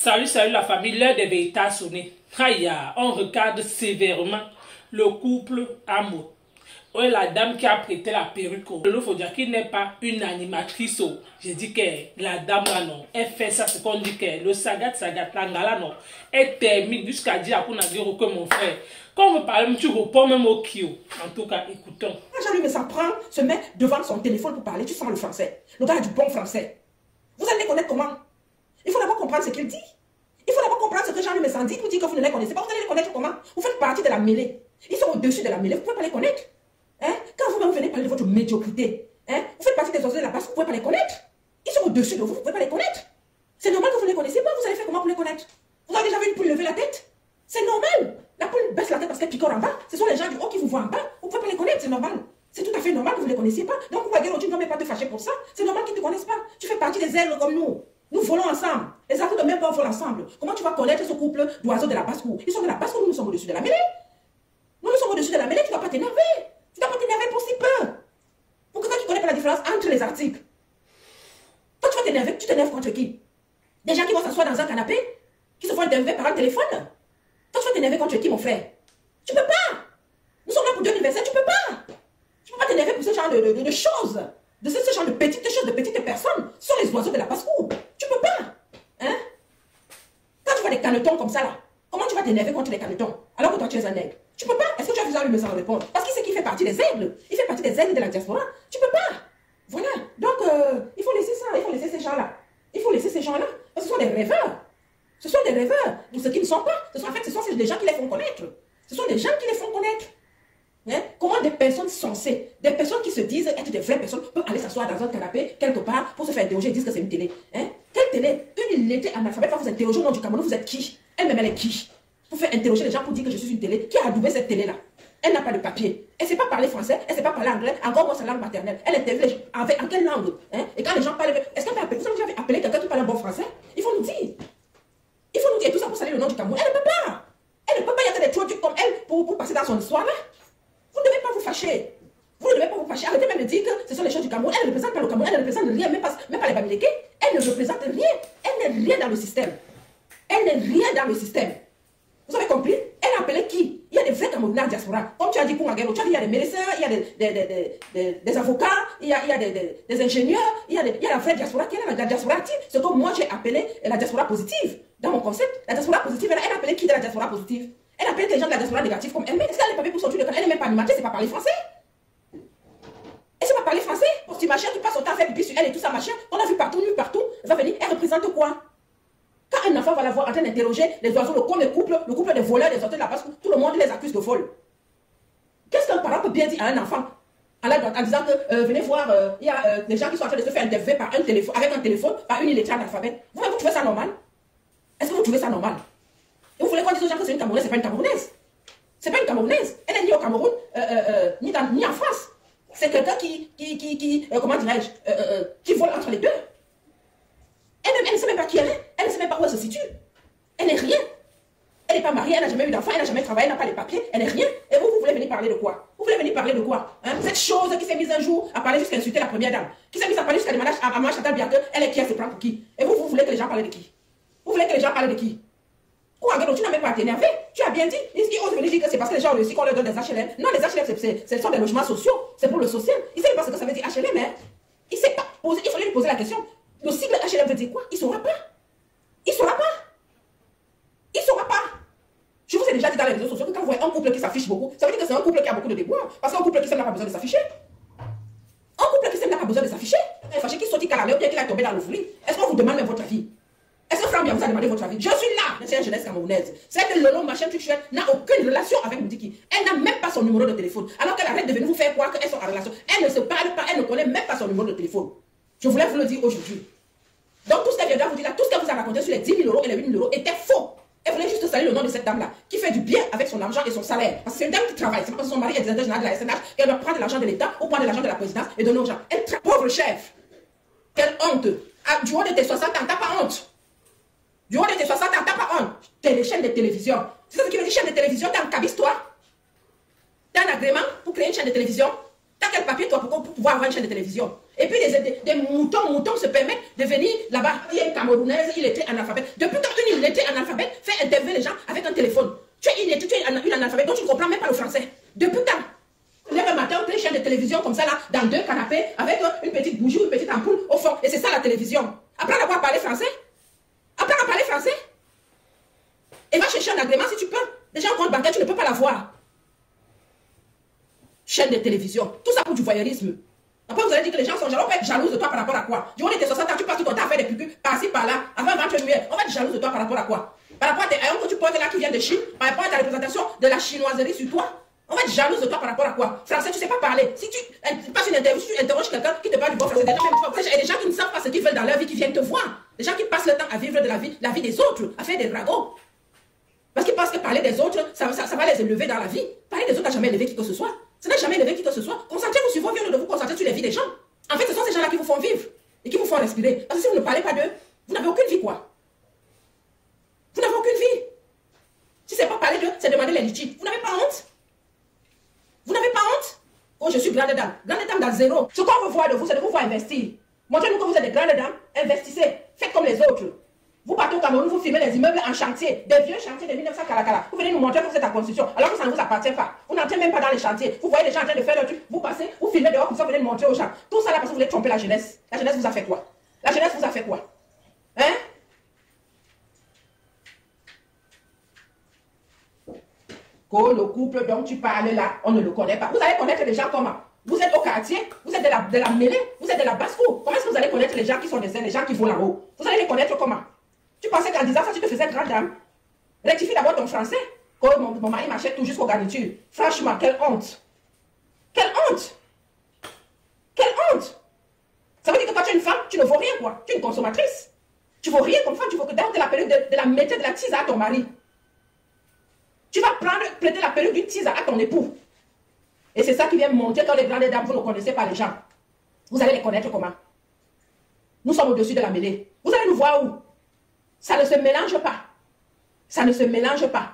Salut, salut la famille, l'heure des vérités a sonné. Aïe, on regarde sévèrement le couple Amo. Ouais, la dame qui a prêté la perruque. Il faut dire qu'il n'est pas une animatrice. J'ai dit que la dame là non, elle fait ça, c'est qu'on dit que le sagat, la ngala non, elle termine jusqu'à dire qu'on a dit que mon frère. Quand on veut parler, tu réponds même au kio. En tout cas, écoutons. Jean-Louis, mais ça prend, se met devant son téléphone pour parler, tu sens le français. Le gars a du bon français. Vous allez les connaître comment? Il faut d'abord comprendre ce qu'il dit. Il faut d'abord comprendre ce que Jean-Louis Messan dit pour dire que vous ne les connaissez pas. Vous allez les connaître comment? Vous faites partie de la mêlée. Ils sont au-dessus de la mêlée, vous ne pouvez pas les connaître. Hein? Quand vous venez parler de votre médiocrité, hein? Vous faites partie des oiseaux de la passe, vous ne pouvez pas les connaître. Ils sont au-dessus de vous, vous ne pouvez pas les connaître. C'est normal que vous ne les connaissez pas, vous allez faire comment pour les connaître? Vous avez déjà vu une poule lever la tête? C'est normal. La poule baisse la tête parce qu'elle picore en bas. Ce sont les gens du haut qui vous voient en bas. Vous ne pouvez pas les connaître, c'est normal. C'est tout à fait normal que vous ne les connaissiez pas. Donc, vous voyez, tu ne dois même pas te fâcher pour ça. C'est normal qu'ils ne te connaissent pas. Tu fais partie des ailes comme nous. Nous volons ensemble. Les arbres de même pas volent ensemble. Comment tu vas connaître ce couple d'oiseaux de la basse-cour? Ils sont de la basse-cour, nous sommes au-dessus de la mêlée. Nous sommes au-dessus de la mêlée, tu ne dois pas t'énerver. Tu ne dois pas t'énerver pour si peu. Pour que toi, tu ne connais pas la différence entre les articles. Toi, tu vas t'énerver, tu t'énerves contre qui? Des gens qui vont s'asseoir dans un canapé, qui se font interviewer par un téléphone. Toi, tu vas t'énerver contre qui, mon frère? Tu ne peux pas. Nous sommes là pour Dieu universel, tu ne peux pas. Tu ne peux pas t'énerver pour ce genre de choses. De ce genre de petites choses, de petites personnes. Ce sont les oiseaux de la basse-cour. Tu ne peux pas. Hein? Quand tu vois des canetons comme ça, là, comment tu vas t'énerver contre les canetons alors que toi, tu es un aigle? Tu ne peux pas. Est-ce que tu as vu ça lui me sans répondre? Parce qu'il sait qu'il fait partie des aigles. Il fait partie des aigles de la diaspora. Tu ne peux pas. Voilà. Donc, il faut laisser ça. Il faut laisser ces gens-là. Il faut laisser ces gens-là. Parce que ce sont des rêveurs. Ce sont des rêveurs. Pour ceux qui ne sont pas. En fait, ce sont des gens qui les font connaître. Ce sont des gens qui les font connaître. Hein? Comment des personnes sensées, des personnes qui se disent être des vraies personnes, peuvent aller s'asseoir dans un canapé quelque part pour se faire interroger et disent que c'est une télé. Hein? Quelle télé? Une illettrée analphabète va vous interroger au nom du Cameroun, vous êtes qui? Elle-même, elle est qui? Pour faire interroger les gens pour dire que je suis une télé. Qui a adoubé cette télé-là? Elle n'a pas de papier. Elle ne sait pas parler français, elle ne sait pas parler anglais, encore moins sa langue maternelle. Elle interviewe les gens en quelle langue? Hein? Et quand les gens parlent, est-ce qu'elle peut appeler? Vous avez déjà appelé quelqu'un qui parle un bon français? Il faut nous dire. Il faut nous dire tout ça pour saluer le nom du Cameroun. Elle ne peut pas. Elle ne peut pas y avoir des trucs comme elle pour passer dans son histoire là. Vous ne devez pas vous fâcher. Vous ne devez pas vous fâcher. Arrêtez même de dire que ce sont les choses du Cameroun. Elle ne représente pas le Cameroun. Elle ne représente rien, même pas les Bamileke. Elle ne représente rien. Elle n'est rien dans le système. Elle n'est rien dans le système. Vous avez compris? Elle a appelé qui? Il y a des vrais Camerounais en diaspora. Comme tu as dit pour Magero, tu as dit il y a des médecins, il y a des avocats, il y a des ingénieurs, il y a la vraie diaspora qui est là, la diaspora active. C'est comme moi j'ai appelé la diaspora positive. Dans mon concept, la diaspora positive, elle a appelé qui de la diaspora positive? Elle appelle les gens de la diaspora négative comme elle-même. Est-ce qu'elle n'est pas bien pour sortir de canal? Elle n'est même pas animatrice, c'est pas parler français. Elle ne sait pas parler français. Pour ce machin, tu passes son temps à faire pipi sur elle et tout ça, machin. On a vu partout, nulle partout. Elle va venir, elle représente quoi? Quand un enfant va la voir en train d'interroger les oiseaux, le couple des voleurs, des oiseaux de la passe, tout le monde les accuse de vol. Qu'est-ce qu'un parent peut bien dire à un enfant en disant que venez voir, il y a des gens qui sont en train de se faire interviewer par un téléphone, avec un téléphone, par une illettrée analphabète. Vous trouvez ça normal? Est-ce que vous trouvez ça normal? Et vous voulez qu'on dise aux gens que c'est une Camerounaise? C'est pas une Camerounaise. C'est pas une Camerounaise. Elle n'est ni au Cameroun, ni en France. C'est quelqu'un qui comment dirais-je, qui vole entre les deux. Elle ne sait même pas qui elle est. Elle ne sait même pas où elle se situe. Elle n'est rien. Elle n'est pas mariée, elle n'a jamais eu d'enfant, elle n'a jamais travaillé, elle n'a pas les papiers, elle n'est rien. Et vous voulez venir parler de quoi? Vous voulez venir parler de quoi? Hein? Cette chose qui s'est mise un jour à parler jusqu'à insulter la première dame, qui s'est mise à parler jusqu'à demander à Maman Chantal Bianque, elle est qui, elle se prend pour qui? Et vous voulez que les gens parlent de qui? Vous voulez que les gens parlent de qui? Tu n'as même pas à t'énerver. Tu as bien dit. Ils osent venir dire que c'est parce que les gens ont réussi qu'on leur donne des HLM. Non, les HLM, ce sont des logements sociaux. C'est pour le social. Il ne sait pas ce que ça veut dire HLM, hein. Il ne sait pas. Il fallait lui poser la question. Le sigle HLM veut dire quoi? Il ne saura pas. Il ne saura pas. Il ne saura pas. Je vous ai déjà dit dans les réseaux sociaux que quand vous voyez un couple qui s'affiche beaucoup, ça veut dire que c'est un couple qui a beaucoup de déboires. Parce qu'un couple qui s'aime n'a pas besoin de s'afficher. Un couple qui s'aime n'a pas besoin de s'afficher. Il est fâché qu'il sortit calamé ou bien qu'il est tombé dans le fruit. Est-ce qu'on vous demande même votre avis? Est-ce que Frambia vous a demandé votre avis? Je suis là, c'est jeunesse camerounaise. C'est que Lolo, machin, truc chouette, n'a aucune relation avec Moudiki. Elle n'a même pas son numéro de téléphone. Alors qu'elle arrête de venir vous faire croire qu'elles sont en relation. Elle ne se parle pas, elle ne connaît même pas son numéro de téléphone. Je voulais vous le dire aujourd'hui. Donc tout ce qu'elle viendra vous dire là, tout ce qu'elle vous a raconté sur les 10 000 € et les 8 000 € était faux. Elle voulait juste saluer le nom de cette dame-là, qui fait du bien avec son argent et son salaire. Parce que c'est une dame qui travaille. C'est pas parce que son mari est directeur général de la SNH qu'elle doit prendre l'argent de l'État ou prendre l'argent de la présidence et donner aux gens. Elle est pauvre chef. Quelle honte. Du haut de tes 60 ans, t'as pas honte. Du haut de tes 60 ans, t'as pas honte. T'es les chaînes de télévision. C'est ce qui veut dire chaîne de télévision, t'as un cabis, toi. T'as un agrément pour créer une chaîne de télévision. T'as quel papier, toi, pour pouvoir avoir une chaîne de télévision? Et puis des moutons se permettent de venir là-bas. Il y a une Camerounaise, il était analphabète. Depuis quand il était analphabète, fait interviewer les gens avec un téléphone. Tu es une analphabète, donc tu ne comprends même pas le français. Depuis quand? Lève un matin, on les chaînes de télévision comme ça, là, dans 2 canapés, avec une petite bougie ou une petite ampoule au fond. Et c'est ça la télévision. Apprends à parler français. Apprends à parler français. Et va chercher un agrément si tu peux. Déjà, un compte bancaire, tu ne peux pas l'avoir. Chaîne de télévision. Tout ça pour du voyeurisme. Après, vous allez dire que les gens sont jaloux. On va être jaloux de toi par rapport à quoi? Du haut de tes 60 ans, tu passes tout ton temps à faire des piqûres par-ci, par-là, avant 20 muet. On va être jaloux de toi par rapport à quoi? Par rapport à tes haillons que tu portes là qui viennent de Chine, par rapport à ta représentation de la chinoiserie sur toi. On va être jaloux de toi par rapport à quoi? Français, tu ne sais pas parler. Si tu passes une interview, si tu interroges quelqu'un qui te parle du bon français, il y a des gens qui ne savent pas ce qu'ils veulent dans leur vie, qui viennent te voir. Des gens qui passent le temps à vivre de la vie des autres, à faire des ragots. Parce qu'ils pensent que parler des autres, ça va les élever dans la vie. Parler des autres n'a jamais élevé qui que ce soit. Ça n'a jamais élevé qui que ce soit. Concentrez-vous sur vos vies, de vous concentrer sur les vies des gens. En fait, ce sont ces gens-là qui vous font vivre et qui vous font respirer. Parce que si vous ne parlez pas d'eux, vous n'avez aucune vie, quoi. Vous n'avez aucune vie. Si ce n'est pas parler d'eux, c'est demander les litiges. Vous n'avez pas honte? Vous n'avez pas honte? Oh, je suis grande dame. Grande dame dans zéro. Ce qu'on veut voir de vous, c'est de vous voir investir. Montrez-nous que vous êtes des grandes dames. Investissez. Faites comme les autres. Vous partez au Cameroun, vous filmez les immeubles en chantier, des vieux chantiers de 1900 Kalakala. Vous venez nous montrer que vous êtes en construction, alors que ça ne vous appartient pas. Vous n'entrez même pas dans les chantiers. Vous voyez les gens en train de faire le truc. Vous passez, vous filmez dehors, comme ça, vous venez nous montrer aux gens. Tout ça là parce que vous voulez tromper la jeunesse. La jeunesse vous a fait quoi? La jeunesse vous a fait quoi? Hein? Que le couple dont tu parles là, on ne le connaît pas. Vous allez connaître les gens comment? Vous êtes au quartier, vous êtes de la mêlée, vous êtes de la basse-cour. Comment est-ce que vous allez connaître les gens qui sont des ailes, les gens qui vont là-haut? Vous allez les connaître comment? Tu pensais qu'en disant ça, tu te faisais grande dame? Rectifie d'abord ton français. Oh, mon mari m'achète tout jusqu'aux garnitures. Franchement, quelle honte! Quelle honte! Quelle honte! Ça veut dire que quand tu es une femme, tu ne vaux rien, quoi. Tu es une consommatrice. Tu ne vaux rien comme femme, tu veux que dans la perruque de la mettre de la tisa à ton mari. Tu vas prêter la perruque d'une tisa à ton époux. Et c'est ça qui vient montrer quand les grandes dames, vous ne connaissez pas les gens. Vous allez les connaître comment? Nous sommes au-dessus de la mêlée. Vous allez nous voir où? Ça ne se mélange pas. Ça ne se mélange pas.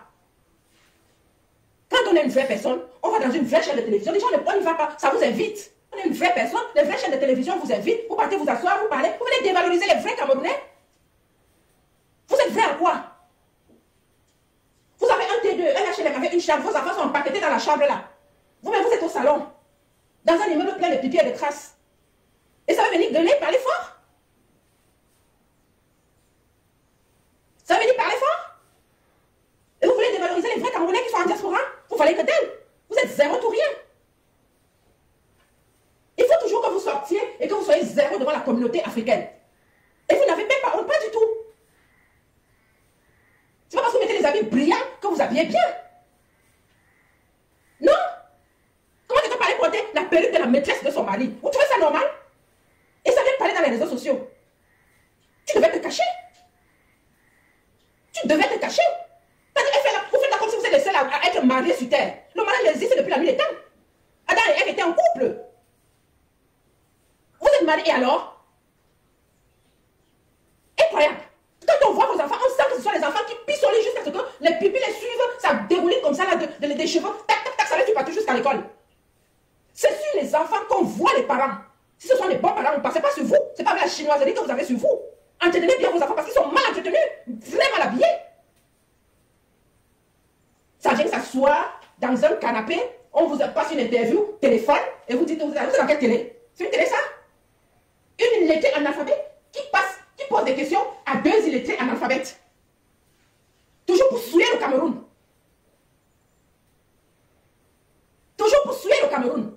Quand on est une vraie personne, on va dans une vraie chaîne de télévision. Les gens ne vont pas, ça vous invite. On est une vraie personne, les vraies chaînes de télévision vous invitent. Vous partez vous asseoir, vous parlez. Vous venez dévaloriser les vrais Camerounais. Vous êtes vrais à quoi? Vous avez un T2, un HLM avec une chambre. Vos enfants sont empaquetés dans la chambre là. Vous-même, vous êtes au salon. Dans un immeuble plein de pipi et de crasse. Et ça va venir gueuler, parler fort. Ça veut venir parler fort. Et vous voulez dévaloriser les vrais Camerounais qui sont en diaspora? Vous fallait que d'elle. Vous êtes zéro tout rien. Il faut toujours que vous sortiez et que vous soyez zéro devant la communauté africaine. Et vous n'avez même pas honte, pas du tout. C'est pas parce que vous mettez les habits brillants que vous habillez bien. Non. Comment tu peux parler porter la perruque de la maîtresse de son mari? Vous trouvez ça normal? Et ça vient parler dans les réseaux sociaux. Tu devais te cacher. Tu devais te cacher. Vous faites comme si vous êtes les seuls à être mariés sur terre. Le mariage existe depuis la nuit des temps. Adam et Ève étaient en couple. Vous êtes mariés et alors? Incroyable. Quand on voit vos enfants, on sent que ce sont les enfants qui pissolent jusqu'à ce que les pipis les suivent, ça déroule comme ça là, des cheveux, tac, tac, tac, ça les tue partout jusqu'à l'école. C'est sur les enfants qu'on voit les parents. Si ce sont des bons parents, ne pensez pas sur vous. Ce n'est pas la chinoiserie que vous avez sur vous. Entretenez bien vos enfants parce qu'ils sont mal entretenus, vraiment habillés. Ça vient s'asseoir dans un canapé, on vous passe une interview, téléphone, et vous dites, vous êtes dans quelle télé? C'est une télé ça? Une illettrée analphabète qui pose des questions à 2 illettrés analphabètes. Toujours pour souiller le Cameroun. Toujours pour souiller le Cameroun.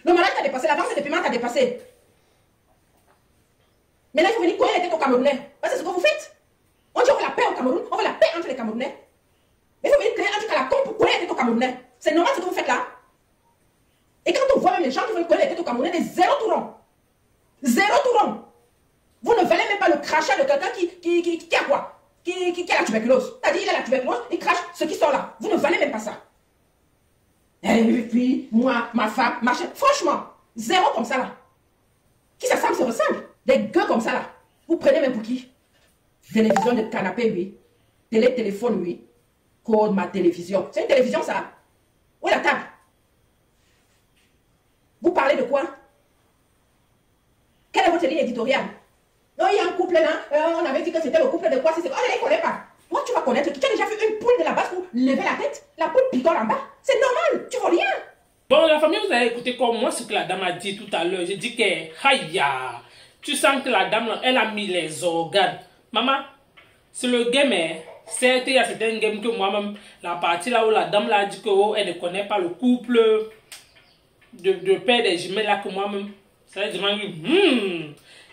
Le malade t'a dépassé, la vente de paiement t'a dépassé. Mais là, il faut venir coller les têtes aux Camerounais. C'est ce que vous faites. On dit on veut la paix au Cameroun, on veut la paix entre les Camerounais. Mais il faut venir créer un truc à la con pour coller les têtes aux Camerounais. C'est normal ce que vous faites là. Et quand on voit même les gens qui veulent coller les têtes aux Camerounais, des zéro tout rond. Zéro tout rond. Vous ne valez même pas le crachat de quelqu'un qui a quoi? Qui a la tuberculose. C'est-à-dire il a la tuberculose, il crache ce qui sort là. Vous ne valez même pas ça. Et puis, moi, ma femme, ma chère, franchement, zéro comme ça là. Qui s'assemble se ressemble. Des gueux comme ça là. Vous prenez même pour qui? Télévision de canapé, oui. Téléphone, oui. Code ma télévision. C'est une télévision ça. Où est la table? parlez de quoi? Quelle est votre ligne éditoriale? Non, il y a un couple là, on avait dit que c'était le couple de quoi? On ne les connaît pas. Moi, tu vas connaître, tu as déjà vu une poule de la base pour lever la tête? La poule picole en bas. C'est normal, tu vois rien. Bon, la famille, vous avez écouté comme moi ce que la dame a dit tout à l'heure. J'ai dit que, aïe, tu sens que la dame, elle a mis les organes. Maman, c'est le game, hein. Certes, il y a certains games que moi-même, la partie là où la dame l'a dit qu'elle ne connaît pas le couple de père des jumelles là que moi-même, ça veut dire,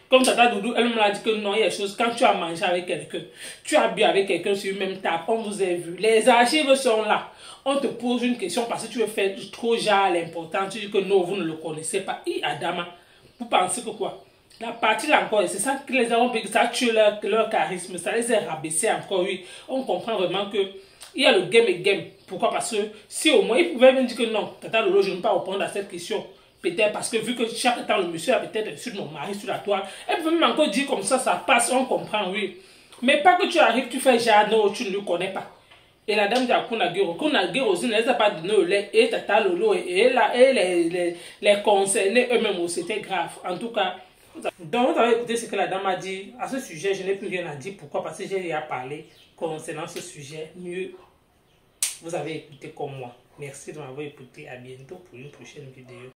comme Tata Doudou, elle me l'a dit que non, il y a des choses, quand tu as mangé avec quelqu'un, tu as bu avec quelqu'un sur une même table, on vous a vu, les archives sont là, on te pose une question parce que tu veux faire trop genre l'important, tu dis que non, vous ne le connaissez pas, Adama, vous pensez que quoi? La partie là encore, c'est ça que les gens ont dit que ça tue leur charisme, ça les a rabaissés encore, oui, on comprend vraiment que il y a le game et game. Pourquoi? Parce que si au moins il pouvait me dire que non, Tata Lolo, je ne peux pas répondre à cette question. Peut-être parce que vu que chaque temps le monsieur a peut-être insulté mon mari sur la toile, elle peut même encore dire comme ça passe, on comprend, oui. Mais pas que tu arrives, tu fais genre non, tu ne le connais pas. Et la dame dit à Kunagero aussi ne les a pas donné au lait, et Tata Lolo, et les concernés eux-mêmes aussi, c'était grave. En tout cas, donc vous avez écouté ce que la dame a dit. À ce sujet, je n'ai plus rien à dire. Pourquoi? Parce que j'ai déjà parlé concernant ce sujet. Mieux, vous avez écouté comme moi. Merci de m'avoir écouté. À bientôt pour une prochaine vidéo.